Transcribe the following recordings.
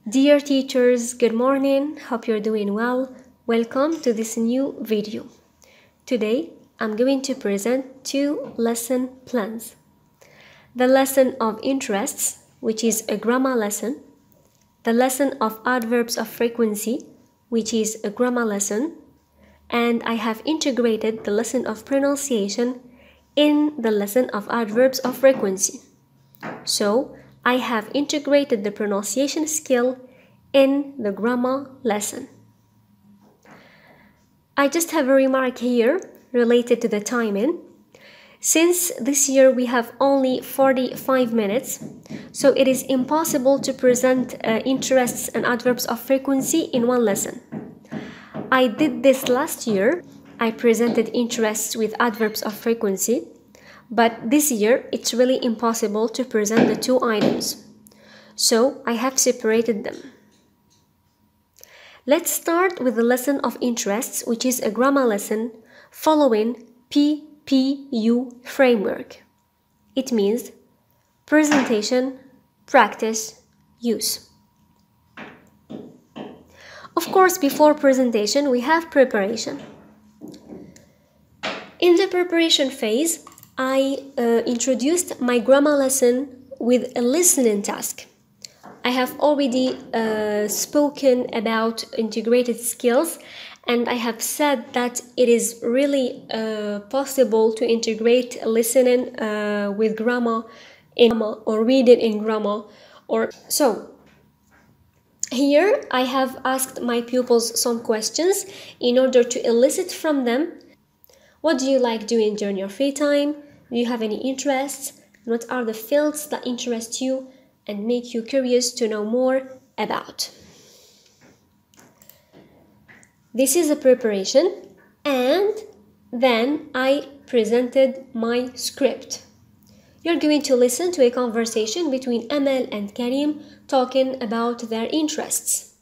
Dear teachers, good morning. Hope you're doing well. Welcome to this new video. Today, I'm going to present two lesson plans. The lesson of interests, which is a grammar lesson. The lesson of adverbs of frequency, which is a grammar lesson. And I have integrated the lesson of pronunciation in the lesson of adverbs of frequency. So, I have integrated the pronunciation skill in the grammar lesson. I just have a remark here related to the timing. Since this year we have only 45 minutes, so it is impossible to present interests and adverbs of frequency in one lesson. I did this last year. I presented interests with adverbs of frequency. But this year, it's really impossible to present the two items. So, I have separated them. Let's start with the lesson of interests, which is a grammar lesson following PPU framework. It means presentation, practice, use. Of course, before presentation, we have preparation. In the preparation phase, I introduced my grammar lesson with a listening task. I have already spoken about integrated skills, and I have said that it is really possible to integrate listening with grammar in grammar or reading in grammar. So here I have asked my pupils some questions in order to elicit from them: what do you like doing during your free time? Do you have any interests? What are the fields that interest you and make you curious to know more about? This is a preparation, and then I presented my script. You're going to listen to a conversation between Amal and Karim talking about their interests.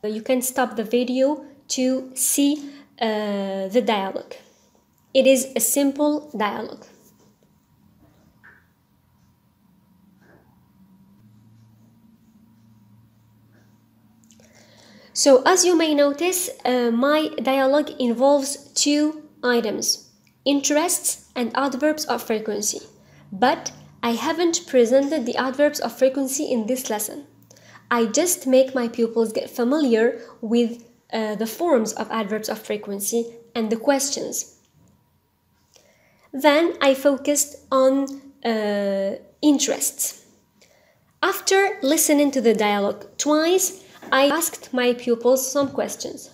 You can stop the video to see the dialogue. It is a simple dialogue. So, as you may notice, my dialogue involves two items: interests and adverbs of frequency. But I haven't presented the adverbs of frequency in this lesson. I just make my pupils get familiar with the forms of adverbs of frequency and the questions. Then I focused on interests. After listening to the dialogue twice, I asked my pupils some questions.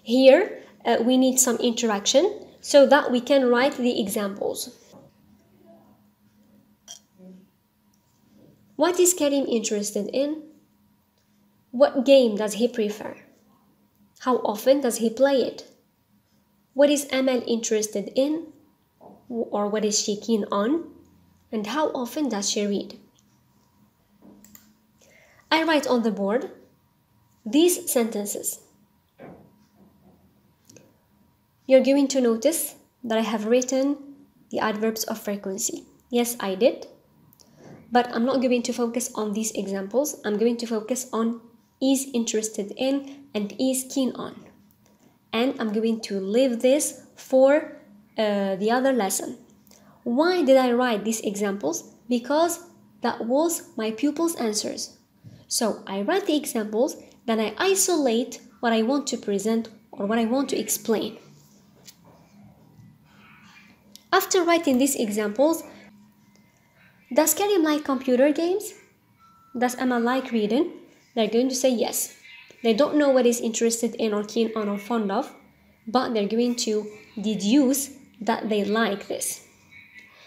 Here, we need some interaction so that we can write the examples. What is Karim interested in? What game does he prefer? How often does he play it? What is Amal interested in? Or what is she keen on? And how often does she read? I write on the board these sentences. You're going to notice that I have written the adverbs of frequency. Yes, I did. But I'm not going to focus on these examples. I'm going to focus on is interested in and is keen on. And I'm going to leave this for the other lesson. Why did I write these examples? Because that was my pupils' answers. So I write the examples, then I isolate what I want to present or what I want to explain. After writing these examples, does Karim like computer games? Does Emma like reading? They're going to say yes. They don't know what is interested in or keen on or fond of, but they're going to deduce that they like this.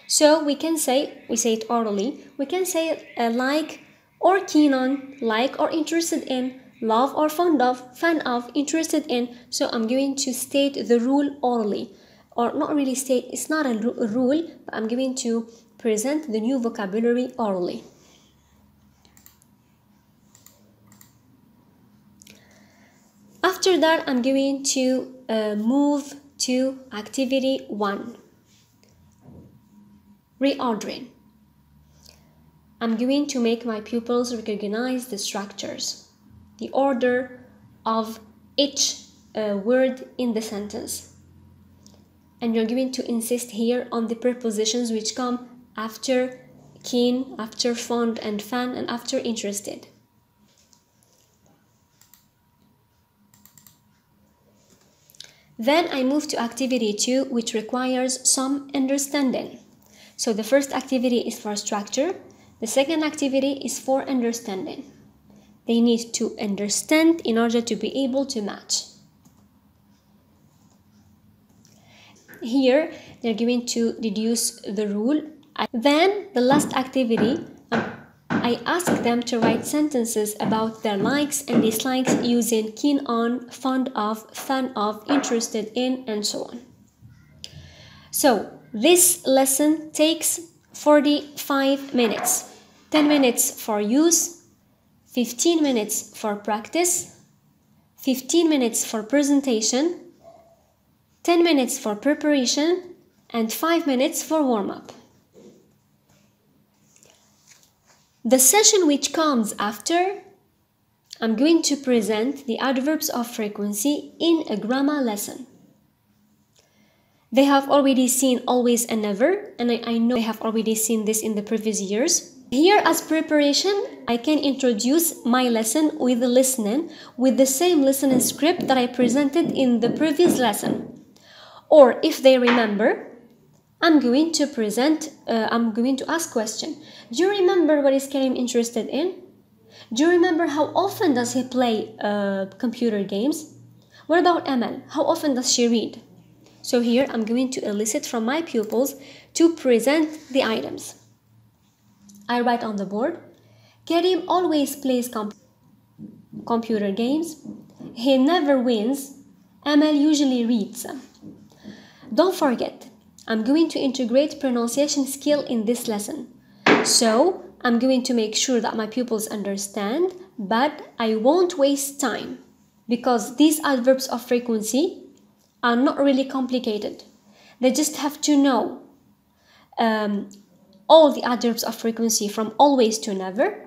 So we say it orally, we can say like or keen on, like or interested in, love or fond of, fan of, interested in. So I'm going to state the rule orally, or not really state, it's not a rule, but I'm going to present the new vocabulary orally. After that, I'm going to move to activity 1, reordering. I'm going to make my pupils recognize the structures, the order of each word in the sentence. And you're going to insist here on the prepositions which come after keen, after fond and fan, and after interested. Then I move to activity 2, which requires some understanding. So the first activity is for structure. The second activity is for understanding. They need to understand in order to be able to match. Here, they're going to deduce the rule. Then, the last activity, I ask them to write sentences about their likes and dislikes using keen on, fond of, fan of, interested in, and so on. So, this lesson takes 45 minutes. 10 minutes for use, 15 minutes for practice, 15 minutes for presentation, 10 minutes for preparation, and 5 minutes for warm-up. The session which comes after, I'm going to present the adverbs of frequency in a grammar lesson. They have already seen always and never, and I know they have already seen this in the previous years. Here, as preparation, I can introduce my lesson with the listening, with the same listening script that I presented in the previous lesson. Or if they remember, I'm going to ask question. Do you remember what is Karim interested in? Do you remember how often does he play computer games? What about Amal? How often does she read? So here I'm going to elicit from my pupils to present the items. I write on the board, Karim always plays computer games. He never wins. Amal usually reads. Don't forget, I'm going to integrate pronunciation skill in this lesson. So, I'm going to make sure that my pupils understand, but I won't waste time because these adverbs of frequency are not really complicated. They just have to know all the adverbs of frequency from always to never.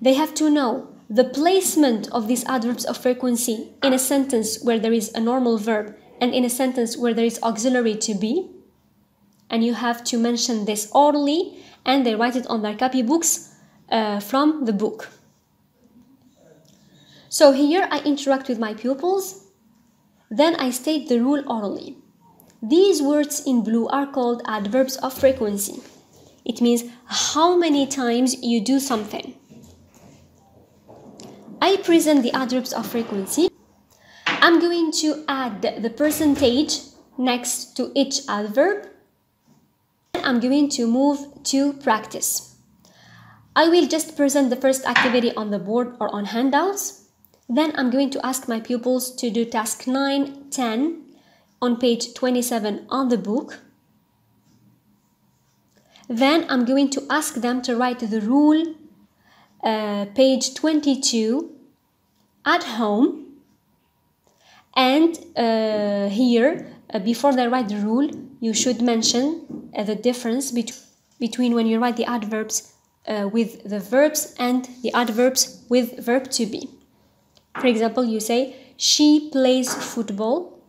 They have to know the placement of these adverbs of frequency in a sentence where there is a normal verb and in a sentence where there is auxiliary to be. And you have to mention this orally, and they write it on their copybooks from the book. So here I interact with my pupils, then I state the rule orally. These words in blue are called adverbs of frequency. It means how many times you do something. I present the adverbs of frequency. I'm going to add the percentage next to each adverb. I'm going to move to practice. I will just present the first activity on the board or on handouts. Then I'm going to ask my pupils to do task 9, 10 on page 27 on the book. Then I'm going to ask them to write the rule, page 22, at home. And here, before they write the rule, you should mention the difference between when you write the adverbs with the verbs and the adverbs with verb to be. For example, you say, she plays football,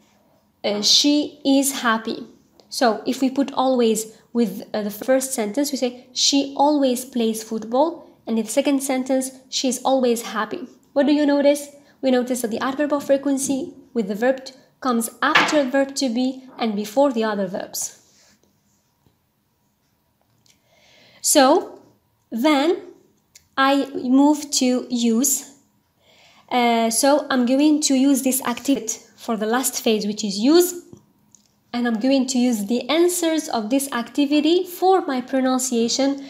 she is happy. So if we put always with the first sentence, we say, she always plays football, and in the second sentence, she is always happy. What do you notice? We notice that the adverb of frequency with the verb comes after verb to be and before the other verbs. So then I move to use. So I'm going to use this activity for the last phase, which is use, and I'm going to use the answers of this activity for my pronunciation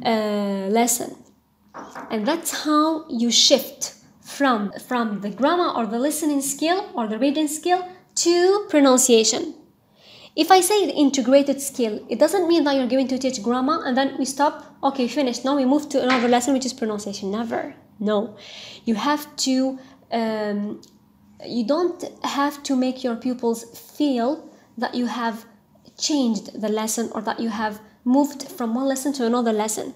lesson. And that's how you shift from the grammar or the listening skill or the reading skill to pronunciation. If I say the integrated skill, it doesn't mean that you're going to teach grammar and then we stop, okay, finished, now we move to another lesson which is pronunciation. Never. No. You have to, you don't have to make your pupils feel that you have changed the lesson or that you have moved from one lesson to another lesson.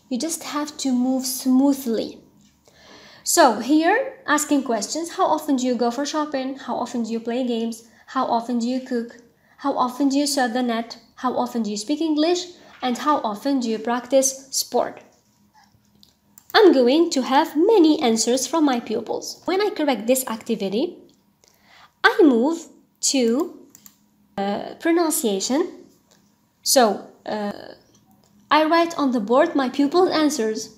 You just have to move smoothly. So here, asking questions. How often do you go for shopping? How often do you play games? How often do you cook? How often do you surf the net? How often do you speak English? And how often do you practice sport? I'm going to have many answers from my pupils. When I correct this activity, I move to pronunciation. So I write on the board my pupils' answers.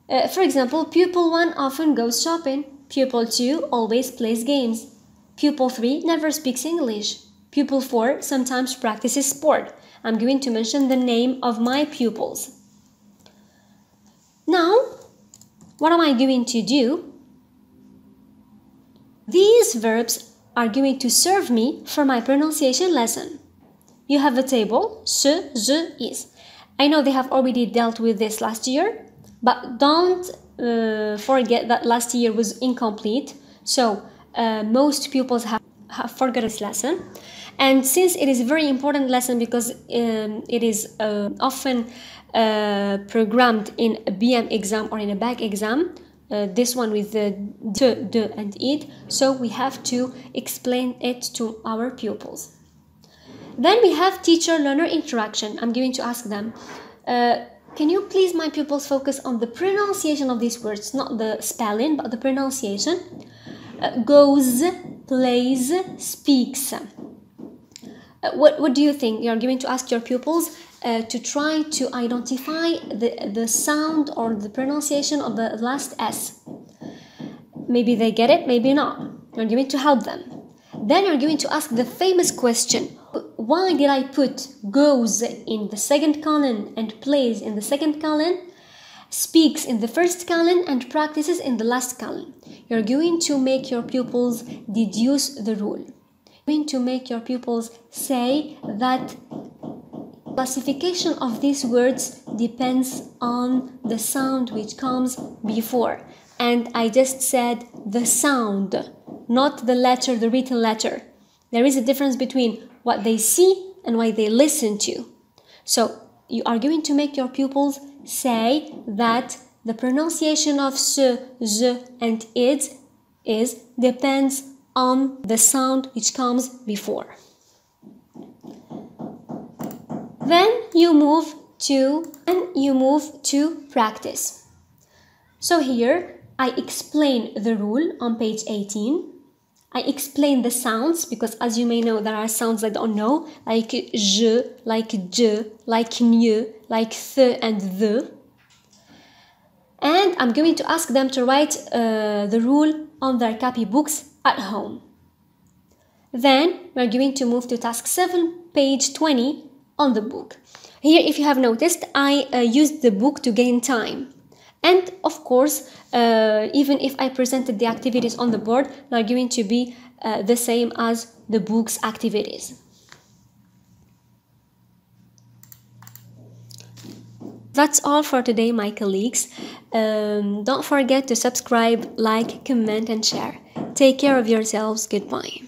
For example, pupil 1 often goes shopping. Pupil 2 always plays games. Pupil 3 never speaks English. Pupil 4 sometimes practices sport. I'm going to mention the name of my pupils. Now, what am I going to do? These verbs are going to serve me for my pronunciation lesson. You have a table, ce, je, is. I know they have already dealt with this last year, but don't forget that last year was incomplete. So most pupils have forgotten this lesson. And since it is a very important lesson because it is often programmed in a BM exam or in a back exam, this one with the de and it, so we have to explain it to our pupils. Then we have teacher-learner interaction. I'm going to ask them, can you please, my pupils, focus on the pronunciation of these words, not the spelling, but the pronunciation. Goes, plays, speaks. What do you think? You're going to ask your pupils to try to identify the sound or the pronunciation of the last S. Maybe they get it, maybe not. You're going to help them. Then you're going to ask the famous question, why did I put goes in the second column and plays in the second column, speaks in the first column and practices in the last column? You're going to make your pupils deduce the rule. You're going to make your pupils say that classification of these words depends on the sound which comes before. And I just said the sound, not the letter, the written letter. There is a difference between what they see and what they listen to. So you are going to make your pupils say that the pronunciation of se, je, and it depends on the sound which comes before. Then you move to practice. So here I explain the rule on page 18. I explain the sounds because, as you may know, there are sounds I don't know, like je, like je, like nye, like th and the. And I'm going to ask them to write the rule on their copybooks at home. Then we're going to move to task 7, page 20 on the book. Here, if you have noticed, I used the book to gain time. And of course, even if I presented the activities on the board, they're going to be the same as the book's activities. That's all for today, my colleagues. Don't forget to subscribe, like, comment, and share. Take care of yourselves. Goodbye.